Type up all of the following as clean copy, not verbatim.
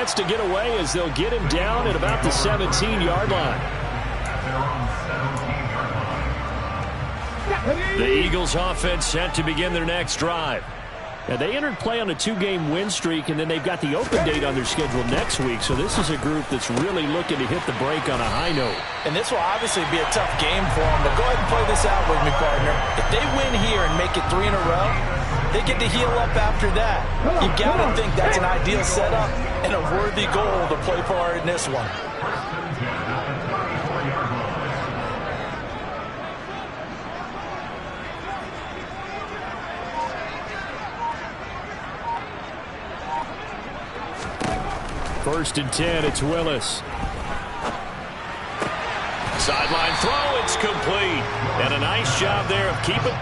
chance to get away as they'll get him down at about the 17-yard line. The Eagles offense set to begin their next drive. Now, they entered play on a 2-game win streak, and then they've got the open date on their schedule next week. So this is a group that's really looking to hit the break on a high note. And this will obviously be a tough game for them, but go ahead and play this out with me, partner. If they win here and make it 3 in a row, they get to heal up after that. You've got to think that's an ideal setup and a worthy goal to play for in this one. First and 10, it's Willis. Sideline throw, it's complete. And a nice job there of keeping.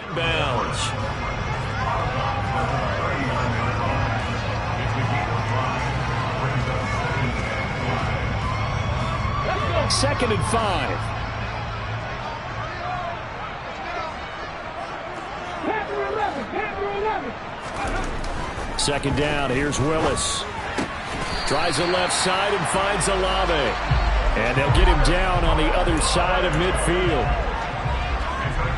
Inbounds. Second and 5. Second down, here's Willis. Tries the left side and finds Olave. And they'll get him down on the other side of midfield.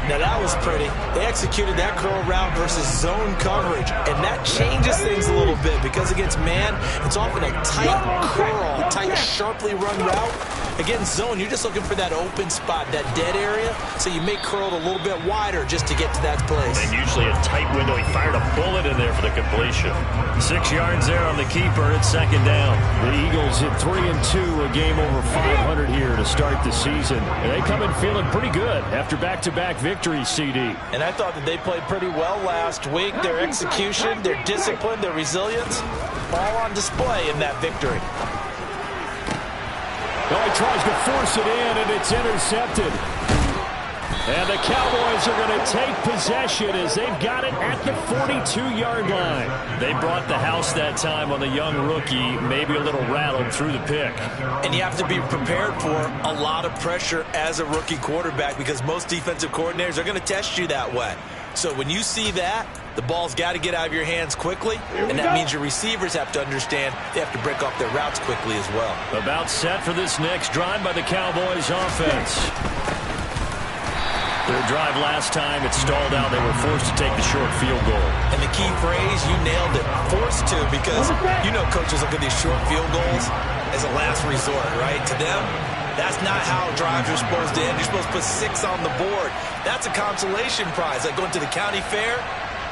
Now that was pretty. They executed that curl route versus zone coverage, and that changes things a little bit because against man, it's often a tight curl, tight, sharply run route. Against zone, you're just looking for that open spot, that dead area, so you may curl it a little bit wider just to get to that place. And usually a tight window. He fired a bullet in there for the completion. 6 yards there on the keeper. It's second down. The Eagles hit 3-2, a game over 500 here to start the season. And they come in feeling pretty good after back-to-back victories, CD. And I thought that they played pretty well last week. Their execution, their discipline, their resilience, all on display in that victory. Well, he tries to force it in, and it's intercepted. And the Cowboys are going to take possession as they've got it at the 42-yard line. They brought the house that time on the young rookie, maybe a little rattled through the pick. And you have to be prepared for a lot of pressure as a rookie quarterback because most defensive coordinators are going to test you that way. So when you see that, the ball's got to get out of your hands quickly, and that means your receivers have to understand they have to break off their routes quickly as well. About set for this next drive by the Cowboys offense. Their drive last time, it stalled out. They were forced to take the short field goal. And the key phrase, you nailed it, forced to, because you know coaches look at these short field goals as a last resort, right? To them, that's not how drives are supposed to end. You're supposed to put 6 on the board. That's a consolation prize. Like going to the county fair,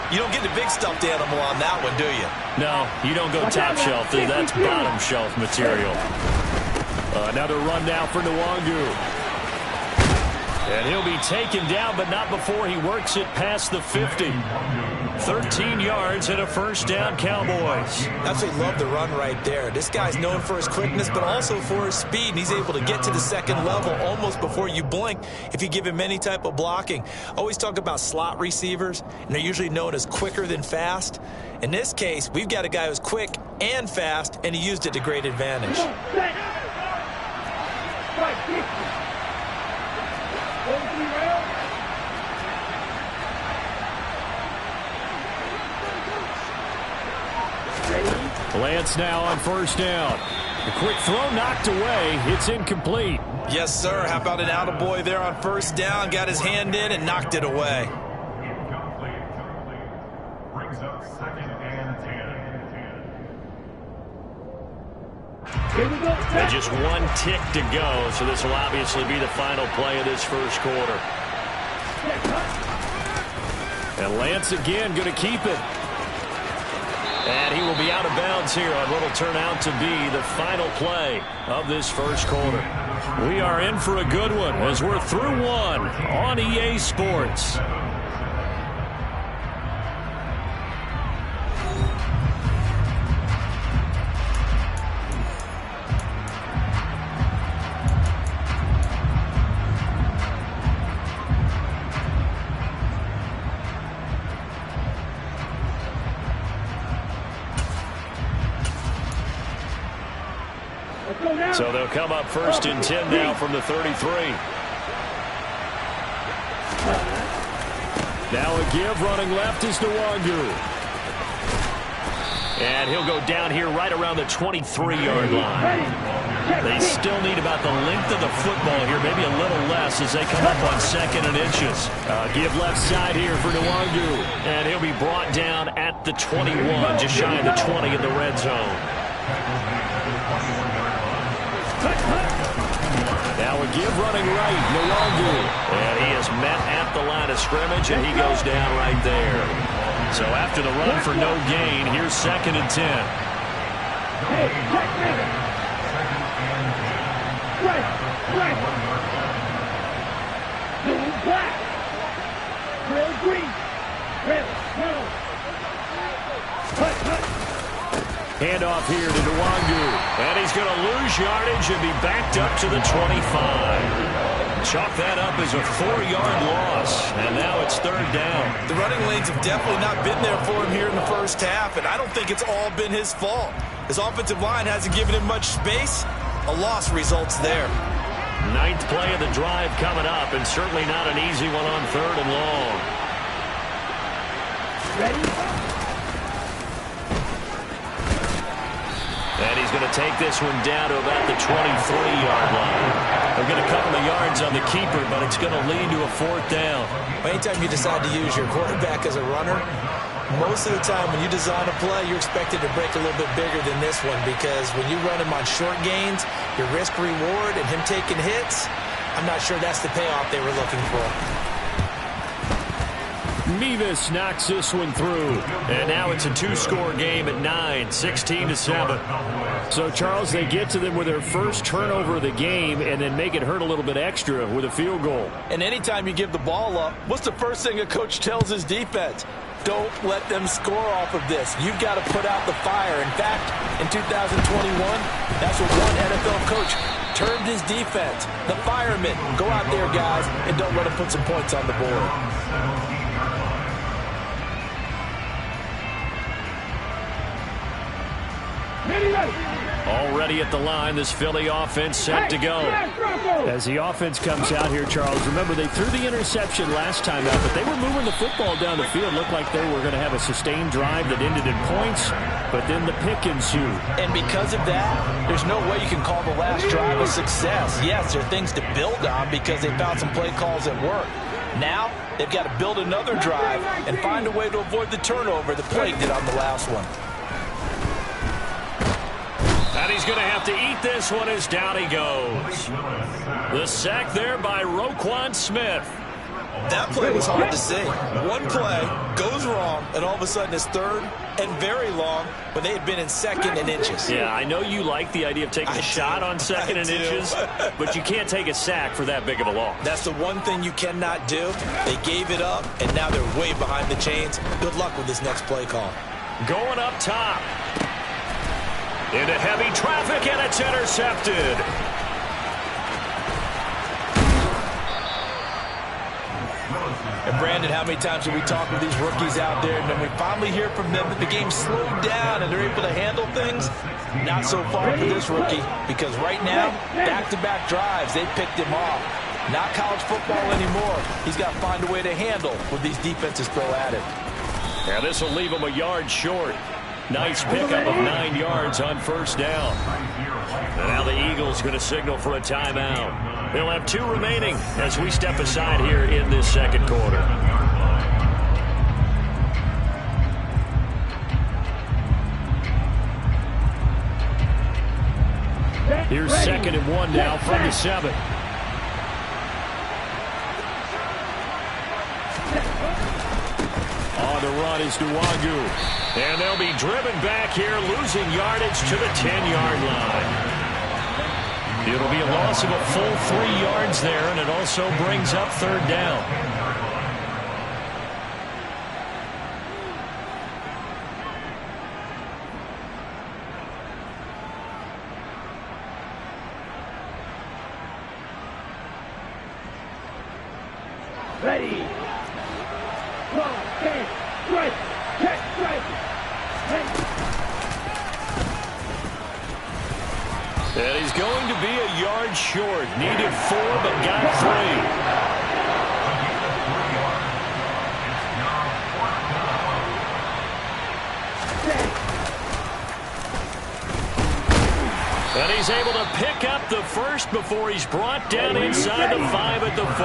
you don't get the big stuffed animal on that one, do you? No, you don't go top shelf. That's bottom shelf material. Another run now for Nwangu. And he'll be taken down, but not before he works it past the 50. 13 yards and a first down, Cowboys. Absolutely love the run right there. This guy's known for his quickness, but also for his speed. And he's able to get to the second level almost before you blink if you give him any type of blocking. Always talk about slot receivers, and they're usually known as quicker than fast. In this case, we've got a guy who's quick and fast, and he used it to great advantage. Lance now on first down. The quick throw knocked away. It's incomplete. Yes, sir. How about an attaboy there on first down? Got his hand in and knocked it away. Brings up 2nd and 10. And just one tick to go, so this will obviously be the final play of this first quarter. And Lance again going to keep it. And he will be out of bounds here on what will turn out to be the final play of this first quarter. We are in for a good one as we're through one on EA Sports. So they'll come up 1st and 10 now from the 33. Now a give running left is Nwangu. And he'll go down here right around the 23-yard line. They still need about the length of the football here, maybe a little less as they come up on 2nd and inches. Give left side here for Nwangu. And he'll be brought down at the 21, just shy of the 20 in the red zone. Now a give running right, Nwangu. And he is met at the line of scrimmage, and he goes down right there. So after the run for no gain, here's 2nd and 10. Handoff here to Nwangu. And he's going to lose yardage and be backed up to the 25. Chalk that up as a 4-yard loss. And now it's 3rd down. The running lanes have definitely not been there for him here in the first half, and I don't think it's all been his fault. His offensive line hasn't given him much space. A loss results there. 9th play of the drive coming up, and certainly not an easy one on 3rd and long. Ready? And he's going to take this one down to about the 23-yard line. They'll get a couple of yards on the keeper, but it's going to lead to a 4th down. Anytime you decide to use your quarterback as a runner, most of the time when you design a play, you're expected to break a little bit bigger than this one, because when you run him on short gains, your risk-reward and him taking hits, I'm not sure that's the payoff they were looking for. Mevis knocks this one through. And now it's a 2-score game at 9, 16-7. So, Charles, they get to them with their first turnover of the game and then make it hurt a little bit extra with a field goal. And anytime you give the ball up, what's the first thing a coach tells his defense? Don't let them score off of this. You've got to put out the fire. In fact, in 2021, that's what one NFL coach termed his defense. The firemen. Go out there, guys, and don't let them put some points on the board. Already at the line, this Philly offense set to go. As the offense comes out here, Charles, remember they threw the interception last time out, but they were moving the football down the field. Looked like they were going to have a sustained drive that ended in points, but then the pick ensued. And because of that, there's no way you can call the last drive a success. Yes, there are things to build on because they found some play calls that work. Now, they've got to build another drive and find a way to avoid the turnover that plagued it on the last one. And he's going to have to eat this one as down he goes. The sack there by Roquan Smith. That play was hard to see. One play goes wrong, and all of a sudden it's 3rd and very long when they had been in 2nd and inches. Yeah, I know you like the idea of taking a shot on 2nd and inches, but you can't take a sack for that big of a loss. That's the one thing you cannot do. They gave it up, and now they're way behind the chains. Good luck with this next play call. Going up top. Into heavy traffic, and it's intercepted. And Brandon, how many times have we talked with these rookies out there, and then we finally hear from them that the game slowed down and they're able to handle things? Not so far for this rookie, because right now, back-to-back drives, they picked him off. Not college football anymore. He's got to find a way to handle what these defenses throw at him. Yeah, this will leave him a yard short. Nice pickup of 9 yards on first down. And now the Eagles going to signal for a timeout. They'll have 2 remaining as we step aside here in this second quarter. Here's 2nd and 1 now from the 7. On the run is Nwangu. And they'll be driven back here, losing yardage to the 10-yard line. It'll be a loss of a full 3 yards there, and it also brings up 3rd down. Ready. Go, okay, strike, check, strike. And he's going to be a yard short. Needed 4, but got 3. And he's able to pick up the first before he's brought down inside the 5 at the 4.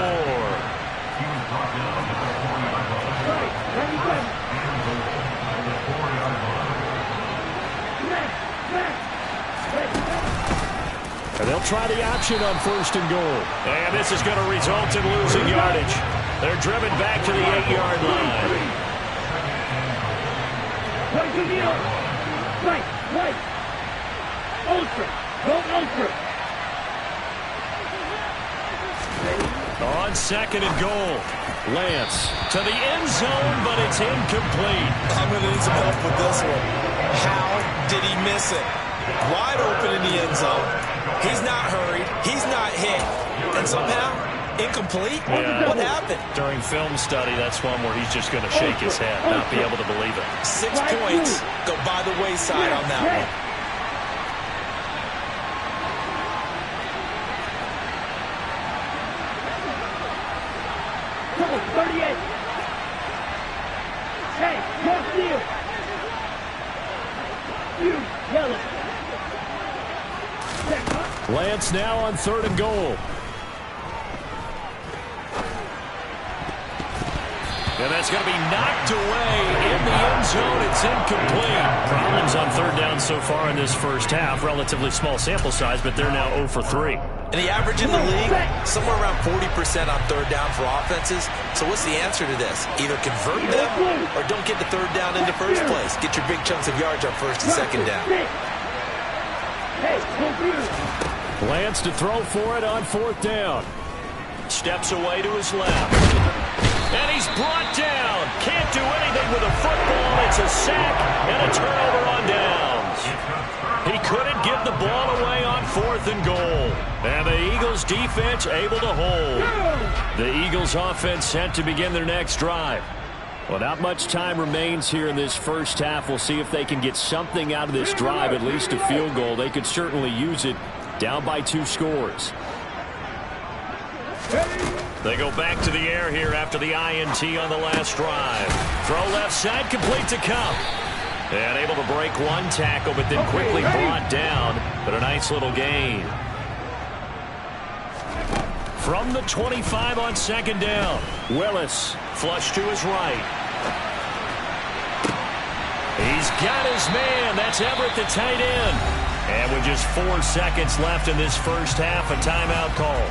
And they'll try the option on 1st and goal. And this is going to result in losing yardage. They're driven back to the 8-yard line. Right. Ultra. Go ultra. On 2nd and goal. Lance to the end zone, but it's incomplete. I'm going to need some help with this one. How did he miss it? Wide open in the end zone. He's not hurried. He's not hit. And somehow, incomplete? Yeah. What happened? During film study, that's one where he's just going to shake his head, not be able to believe it. 6 points go by the wayside on that one. Come on, 38. Hey, cross field. You, yellow. Lance now on 3rd and goal. And that's going to be knocked away in the end zone. It's incomplete. Problems on 3rd down so far in this first half. Relatively small sample size, but they're now 0 for 3. And the average in the league, somewhere around 40% on 3rd down for offenses. So what's the answer to this? Either convert them or don't get the 3rd down in the first place. Get your big chunks of yards on 1st and 2nd down. Lance to throw for it on 4th down. Steps away to his left. And he's brought down. Can't do anything with a football. It's a sack and a turnover on downs. He couldn't give the ball away on 4th and goal. And the Eagles defense able to hold. The Eagles offense set to begin their next drive. Well, not much time remains here in this first half. We'll see if they can get something out of this drive, at least a field goal. They could certainly use it, down by 2 scores. They go back to the air here after the INT on the last drive. Throw left side, complete to Kupp. And able to break 1 tackle, but then quickly brought down. But a nice little gain. From the 25 on 2nd down. Willis, flush to his right. He's got his man. That's Everett, the tight end. And with just 4 seconds left in this first half, a timeout call.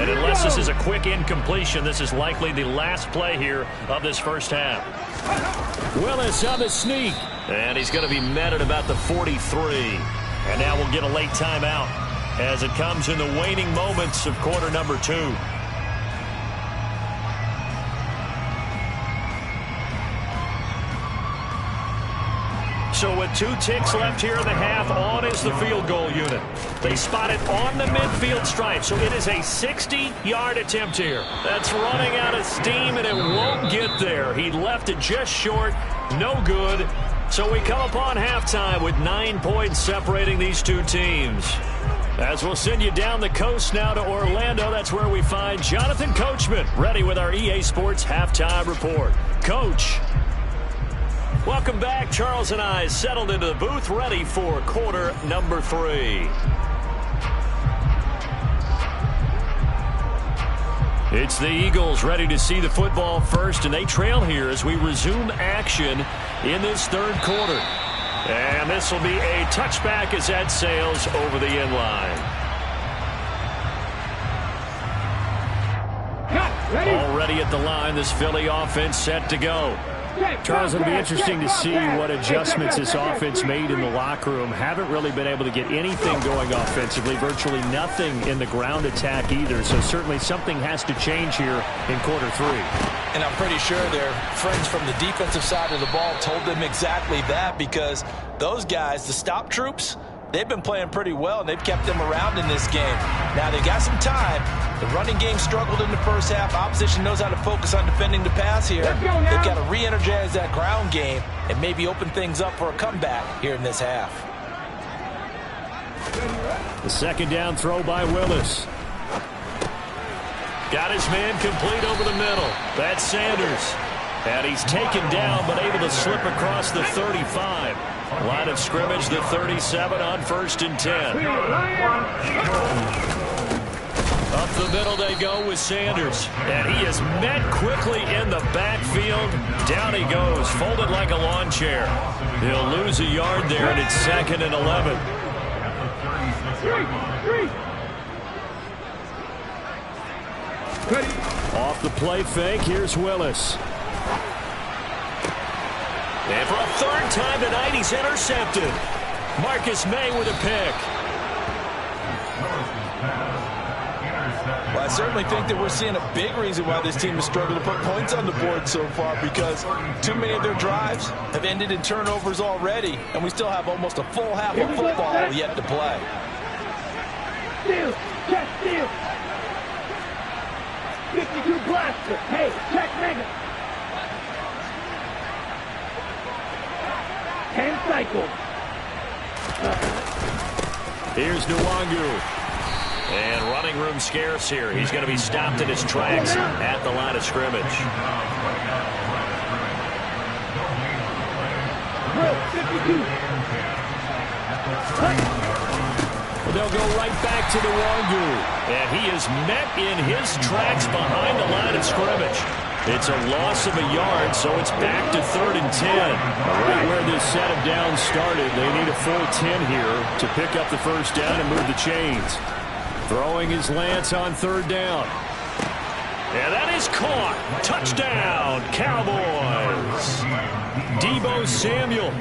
And unless this is a quick incompletion, this is likely the last play here of this first half. Willis on the sneak. And he's going to be met at about the 43. And now we'll get a late timeout as it comes in the waning moments of quarter number 2. So with 2 ticks left here in the half, on is the field goal unit. They spot it on the midfield stripe, so it is a 60-yard attempt here. That's running out of steam, and it won't get there. He left it just short, no good. So we come upon halftime with 9 points separating these 2 teams. As we'll send you down the coast now to Orlando, that's where we find Jonathan Coachman, ready with our EA Sports Halftime Report. Coach. Welcome back. Charles and I settled into the booth, ready for quarter number 3. It's the Eagles ready to see the football first, and they trail here as we resume action in this third quarter. And this will be a touchback as that sails over the end line. Already at the line, this Philly offense set to go. Charles, it'll be interesting to see what adjustments this offense made in the locker room. Haven't really been able to get anything going offensively, virtually nothing in the ground attack either. So certainly something has to change here in quarter 3. And I'm pretty sure their friends from the defensive side of the ball told them exactly that, because those guys, the stop troops, they've been playing pretty well, and they've kept them around in this game. Now, they got some time. The running game struggled in the first half. Opposition knows how to focus on defending the pass here. They've got to re-energize that ground game and maybe open things up for a comeback here in this half. The second down throw by Willis. Got his man complete over the middle. That's Sanders. And he's taken down, but able to slip across the 35. Line of scrimmage, the 37 on 1st and 10. Up the middle they go with Sanders. And he is met quickly in the backfield. Down he goes, folded like a lawn chair. He'll lose a yard there, and it's 2nd and 11. Off the play fake, here's Willis. And for a third time tonight, he's intercepted. Marcus May with a pick. Well, I certainly think that we're seeing a big reason why this team has struggled to put points on the board so far, because too many of their drives have ended in turnovers already, and we still have almost a full half of football yet to play. Steal, check steal. 52 blaster. Hey, check mega. 10 cycles. Here's Nwangu. And running room scarce here. He's going to be stopped in his tracks at the line of scrimmage. Drill, 52. They'll go right back to Nwangu. And he is met in his tracks behind the line of scrimmage. It's a loss of a yard, so it's back to 3rd and 10. Right where this set of downs started, they need a full 10 here to pick up the first down and move the chains. Throwing his Lance on 3rd down. And that is caught. Touchdown, Cowboys. Deebo Samuel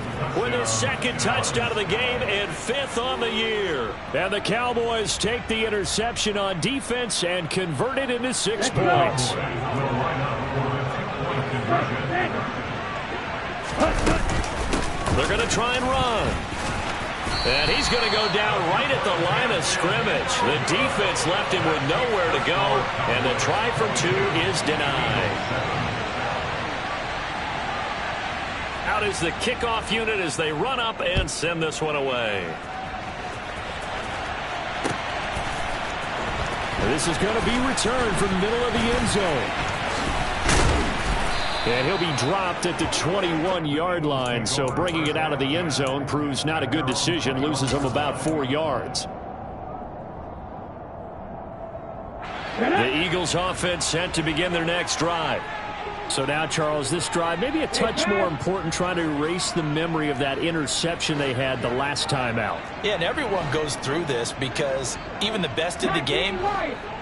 with his 2nd touchdown of the game and 5th on the year. And the Cowboys take the interception on defense and convert it into 6 points. They're going to try and run. And he's going to go down right at the line of scrimmage. The defense left him with nowhere to go, and the try for 2 is denied. Out is the kickoff unit as they run up and send this one away. This is going to be returned from the middle of the end zone. And he'll be dropped at the 21-yard line, so bringing it out of the end zone proves not a good decision, loses him about 4 yards. The Eagles offense set to begin their next drive. So now, Charles, this drive maybe a touch more important, trying to erase the memory of that interception they had the last time out. Yeah, and everyone goes through this, because even the best in the game,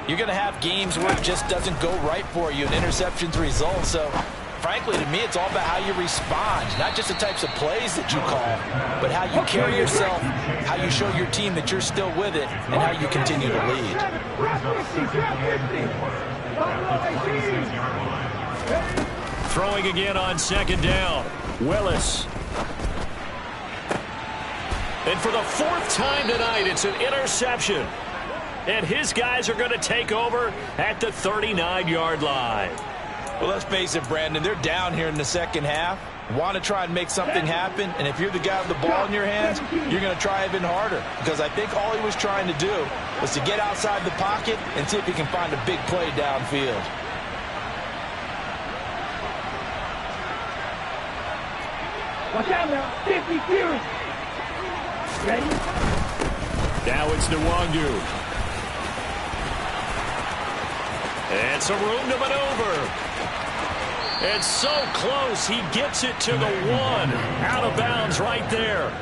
you're going to have games where it just doesn't go right for you, and interceptions result. So, frankly, to me, it's all about how you respond, not just the types of plays that you call, but how you carry yourself, how you show your team that you're still with it, and how you continue to lead. Throwing again on 2nd down. Willis. And for the 4th time tonight, it's an interception. And his guys are going to take over at the 39-yard line. Well, let's face it, Brandon, they're down here in the second half. want to try and make something happen, and if you're the guy with the ball in your hands, you're going to try even harder, because I think all he was trying to do was to get outside the pocket and see if he can find a big play downfield. Watch out now. 50 Fury. Ready? Now it's Nwangu. And some room to maneuver. And so close, he gets it to the 1. Out of bounds right there.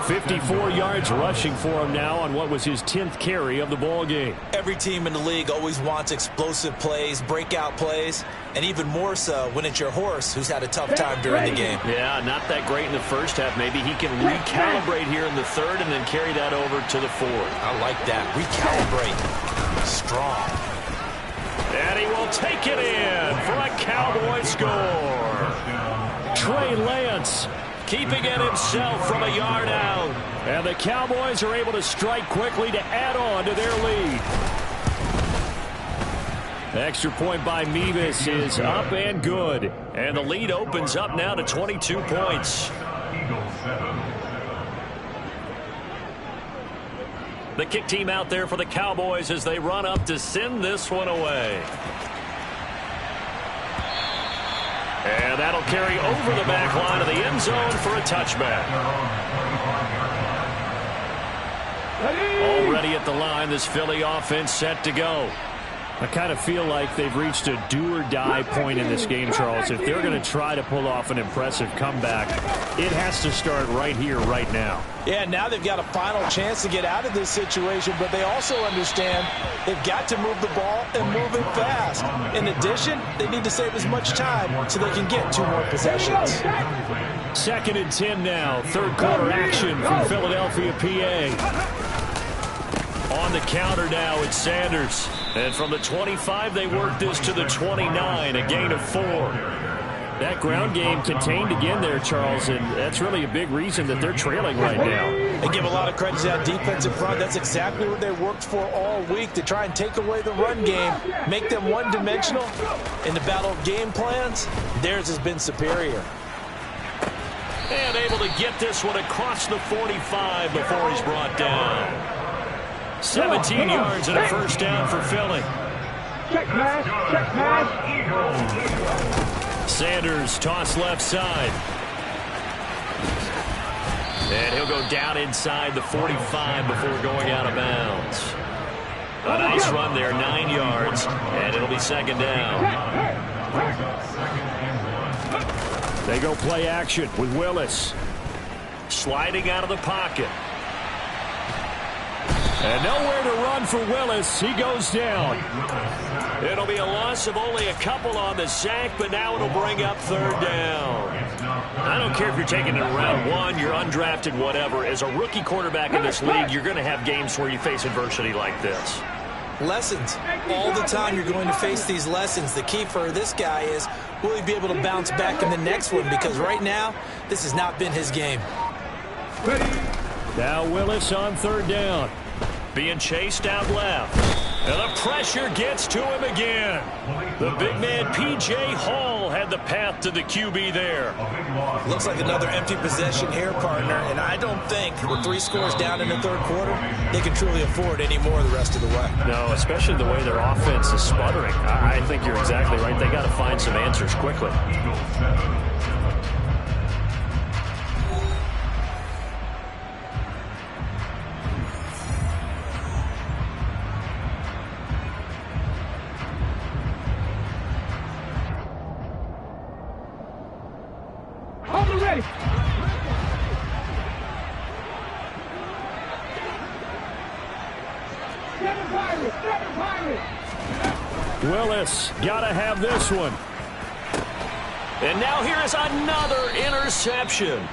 54 yards rushing for him now on what was his 10th carry of the ball game. Every team in the league always wants explosive plays, breakout plays, and even more so when it's your horse who's had a tough time during the game. Yeah, not that great in the first half. Maybe he can recalibrate here in the third and then carry that over to the fourth. I like that. Recalibrate. Strong. And he will take it in for a Cowboy score. Trey Lance keeping it himself from a yard out. And the Cowboys are able to strike quickly to add on to their lead. The extra point by Mevis is up and good. And the lead opens up now to 22 points. The kick team out there for the Cowboys as they run up to send this one away. And that'll carry over the back line of the end zone for a touchback. Already at the line, this Philly offense set to go. I kind of feel like they've reached a do-or-die point in this game, Charles. If they're going to try to pull off an impressive comeback, it has to start right here, right now. Yeah, now they've got a final chance to get out of this situation, but they also understand they've got to move the ball and move it fast. In addition, they need to save as much time so they can get 2 more possessions. 2nd and 10 now. Third quarter action from Philadelphia, PA. On the counter now, it's Sanders. And from the 25, they work this to the 29, a gain of 4. That ground game contained again there, Charles, and that's really a big reason that they're trailing right now. They give a lot of credit to that defensive front. That's exactly what they worked for all week, to try and take away the run game, make them one-dimensional. In the battle of game plans, theirs has been superior. And able to get this one across the 45 before he's brought down. 17 yards and a first down for Philly. Check pass. Check pass. Sanders toss left side. And he'll go down inside the 45 before going out of bounds. A nice run there, 9 yards, and it'll be 2nd down. They go play action with Willis. Sliding out of the pocket. And nowhere to run for Willis. He goes down. It'll be a loss of only a couple on the sack, but now it'll bring up 3rd down. I don't care if you're taking it in round 1, you're undrafted, whatever. As a rookie quarterback in this league, you're going to have games where you face adversity like this. Lessons. All the time you're going to face these lessons. The key for this guy is, will he be able to bounce back in the next one? Because right now, this has not been his game. Now Willis on 3rd down. Being chased out left. And the pressure gets to him again. The big man, P.J. Hall, had the path to the QB there. Looks like another empty possession here, partner. And I don't think, with 3 scores down in the 3rd quarter, they can truly afford any more the rest of the way. No, especially the way their offense is sputtering. I think you're exactly right. They got to find some answers quickly. Ready. Willis got to have this one. And now here is another interception.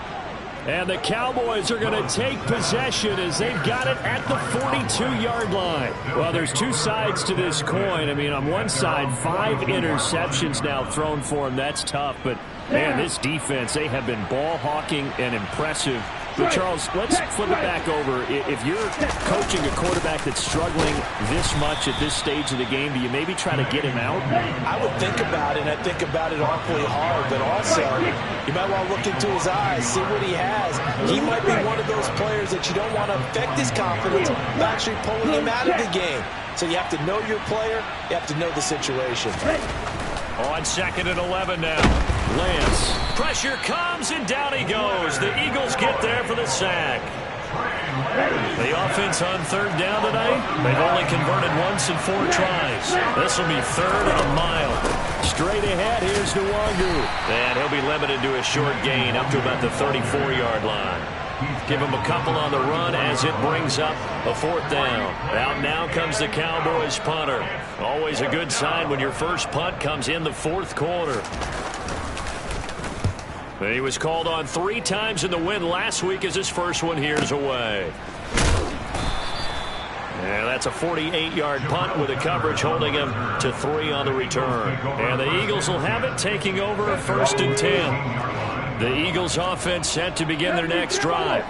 And the Cowboys are going to take possession as they've got it at the 42-yard line. Well, there's 2 sides to this coin. I mean, on one side, 5 interceptions now thrown for him. That's tough. But, man, this defense, they have been ball hawking and impressive But Charles, let's flip it back over. If you're coaching a quarterback that's struggling this much at this stage of the game, do you maybe try to get him out? I would think about it, and I think about it awfully hard, but also you might want to look into his eyes, see what he has. He might be one of those players that you don't want to affect his confidence by actually pulling him out of the game. So you have to know your player, you have to know the situation. On 2nd and 11 now. Lance. Pressure comes, and down he goes. The Eagles get there for the sack. The offense on 3rd down tonight, they've only converted once in 4 tries. This will be 3rd and a mile. Straight ahead, here's Nwangu. And he'll be limited to a short gain up to about the 34-yard line. Give him a couple on the run as it brings up a 4th down. Out now comes the Cowboys punter. Always a good sign when your first punt comes in the 4th quarter. He was called on 3 times in the win last week as his first one here's away. And that's a 48-yard punt with the coverage holding him to 3 on the return. And the Eagles will have it, taking over 1st and 10. The Eagles offense set to begin their next drive.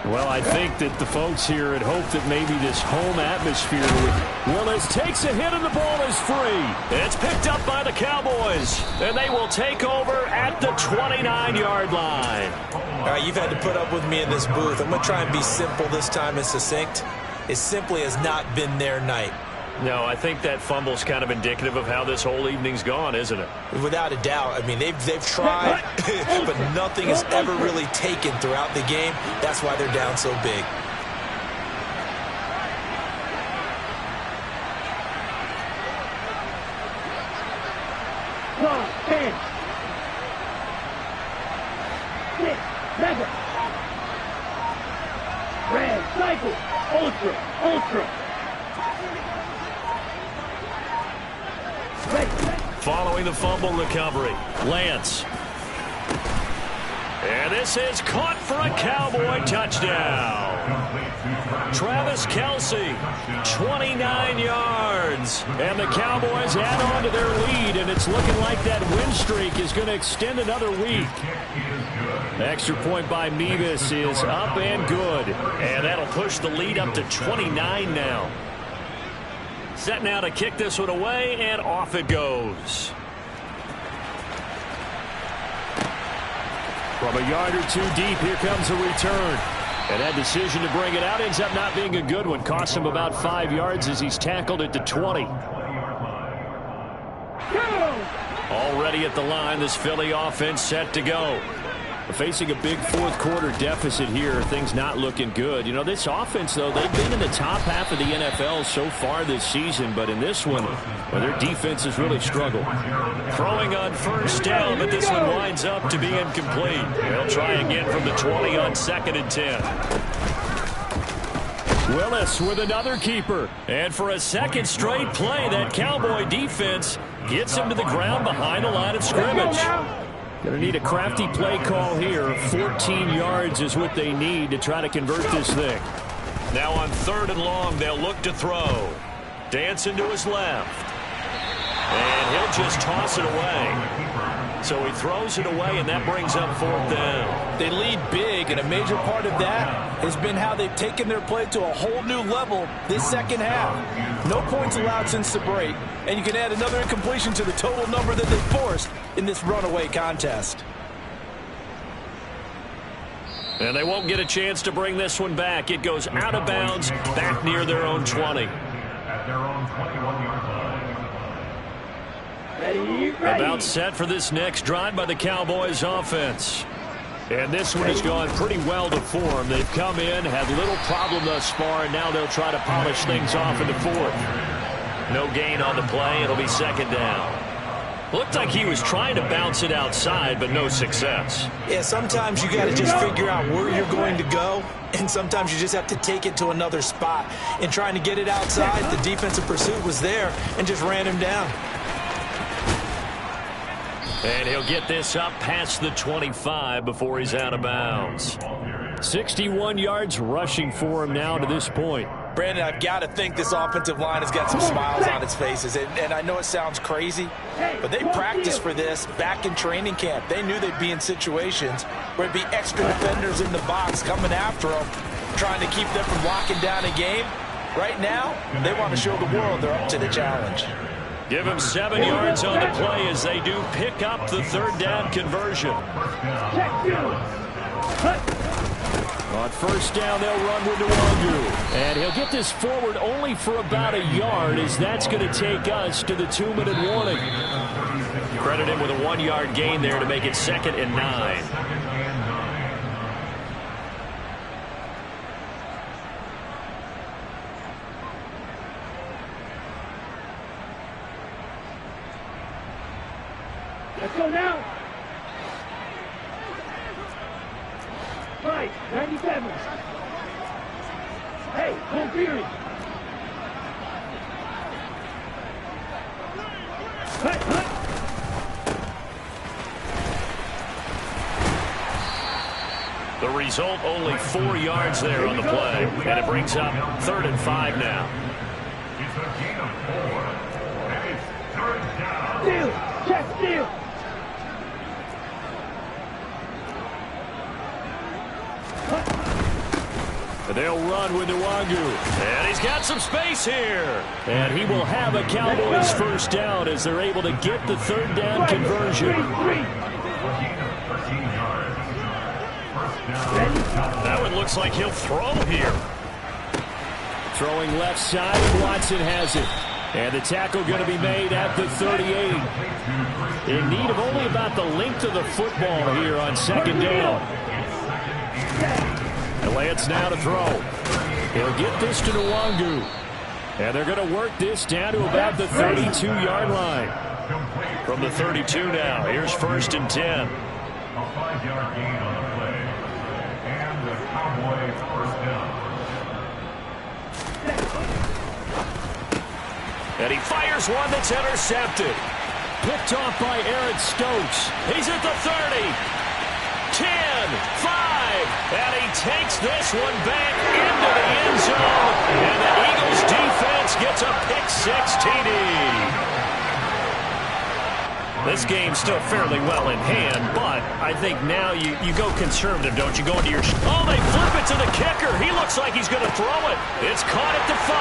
Well, I think that the folks here had hoped that maybe this home atmosphere would... Willis takes a hit and the ball is free. It's picked up by the Cowboys, and they will take over at the 29-yard line. All right, you've had to put up with me in this booth. I'm going to try and be simple this time and succinct. It simply has not been their night. No, I think that fumble's kind of indicative of how this whole evening's gone, isn't it? Without a doubt. I mean, they've tried, but nothing has ever really taken throughout the game. That's why they're down so big. No, 10. 6, 7. Red, cycle, ultra. Following the fumble recovery, Lance. And this is caught for a Cowboy touchdown. Travis Kelce, 29 yards. And the Cowboys add on to their lead, and it's looking like that win streak is going to extend another week. Extra point by Mevis is up and good. And that'll push the lead up to 29 now. Set now to kick this one away, and off it goes. From a yard or 2 deep, here comes a return. And that decision to bring it out ends up not being a good one. Costs him about 5 yards as he's tackled at the 20. Already at the line, this Philly offense set to go. Facing a big 4th quarter deficit here, things not looking good. You know, this offense, though, they've been in the top half of the NFL so far this season, but in this one, well, their defense has really struggled. Throwing on 1st down, but this one winds up to be incomplete. They'll try again from the 20 on 2nd and 10. Willis with another keeper. And for a second straight play, that Cowboy defense gets him to the ground behind the line of scrimmage. Going to need a crafty play call here. 14 yards is what they need to try to convert this thing. Now on 3rd and long, they'll look to throw. Dancing to his left. And he'll just toss it away. So he throws it away, and that brings up 4th down. They lead big, and a major part of that has been how they've taken their play to a whole new level this second half. No points allowed since the break, and you can add another incompletion to the total number that they forced in this runaway contest. And they won't get a chance to bring this one back. It goes out of bounds, back near their own 20. At their own 21-yard line. Ready. About set for this next drive by the Cowboys offense. And this one has gone pretty well to form. They've come in, had little problem thus far, and now they'll try to polish things off in the 4th. No gain on the play. It'll be 2nd down. Looked like he was trying to bounce it outside, but no success. Yeah, sometimes you got to just figure out where you're going to go, and sometimes you just have to take it to another spot. In trying to get it outside, the defensive pursuit was there and just ran him down. And he'll get this up past the 25 before he's out of bounds. 61 yards rushing for him now to this point. Brandon, I've got to think this offensive line has got some smiles on its faces. And I know it sounds crazy, but they practiced for this back in training camp. They knew they'd be in situations where it'd be extra defenders in the box coming after them, trying to keep them from locking down a game. Right now, they want to show the world they're up to the challenge. Give him 7 yards on the play as they do pick up the third down conversion. On first down, they'll run with Nwangu. And he'll get this forward only for about a yard, as that's going to take us to the 2-minute warning. Credit him with a 1-yard gain there to make it 2nd and 9. Let's go now. 97. Hey, hold Beery. The result, only 4 yards there on the play. And it brings up 3rd and 5 now. It's a gain of 4. And it's 3rd down. Steal. Check steal. And they'll run with Nwangu. And he's got some space here. And he will have a Cowboys first down as they're able to get the 3rd down conversion. That one looks like he'll throw here. Throwing left side, Watson has it. And the tackle going to be made at the 38. In need of only about the length of the football here on 2nd down. Lance now to throw. He'll get this to Nwangu. And they're going to work this down to about the 32-yard line. From the 32 now, here's 1st and 10. A 5-yard gain on the play. And the Cowboys first down. And he fires one that's intercepted. Picked off by Aaron Stokes. He's at the 30. 10, 5, and he takes this one back into the end zone. And the Eagles defense gets a pick-6 TD. This game's still fairly well in hand, but I think now you go conservative, don't you? Go into your... Oh, they flip it to the kicker. He looks like he's going to throw it. It's caught at the 5.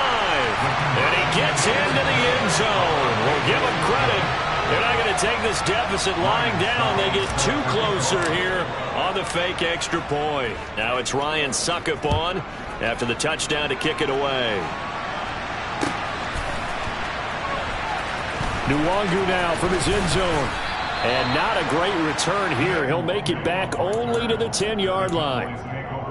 And he gets into the end zone. We'll give him credit. They're not going to take this deficit lying down. They get too closer here on the fake extra point. Now it's Ryan Suckup on after the touchdown to kick it away. Nwangu now from his end zone. And not a great return here. He'll make it back only to the 10-yard line.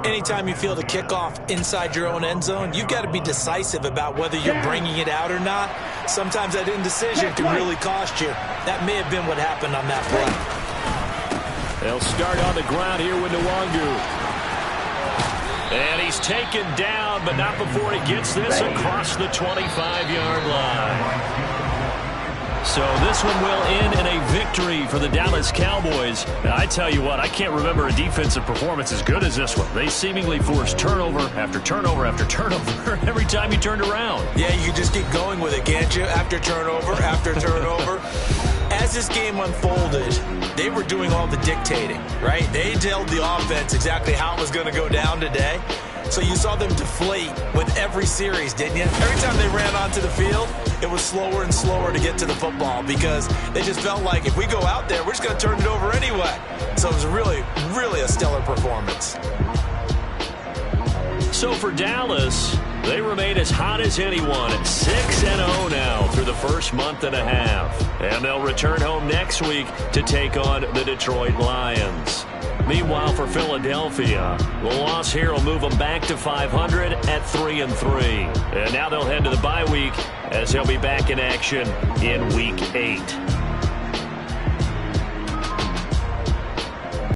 Anytime you feel the kickoff inside your own end zone, you've got to be decisive about whether you're bringing it out or not. Sometimes that indecision can really cost you. That may have been what happened on that play. They'll start on the ground here with Nwangu. And he's taken down, but not before he gets this across the 25-yard line. So this one will end in a victory for the Dallas Cowboys. And I tell you what, I can't remember a defensive performance as good as this one. They seemingly forced turnover after turnover after turnover every time you turned around. Yeah, you can just keep going with it, can't you? After turnover, after turnover. As this game unfolded, they were doing all the dictating, right? They told the offense exactly how it was going to go down today. So you saw them deflate with every series, didn't you? Every time they ran onto the field, it was slower and slower to get to the football because they just felt like if we go out there, we're just going to turn it over anyway. So it was really, really a stellar performance. So for Dallas, they remain as hot as anyone at 6-0 now through the first month and a half. And they'll return home next week to take on the Detroit Lions. Meanwhile, for Philadelphia, the loss here will move them back to 500 at 3-3. And now they'll head to the bye week as they'll be back in action in Week 8.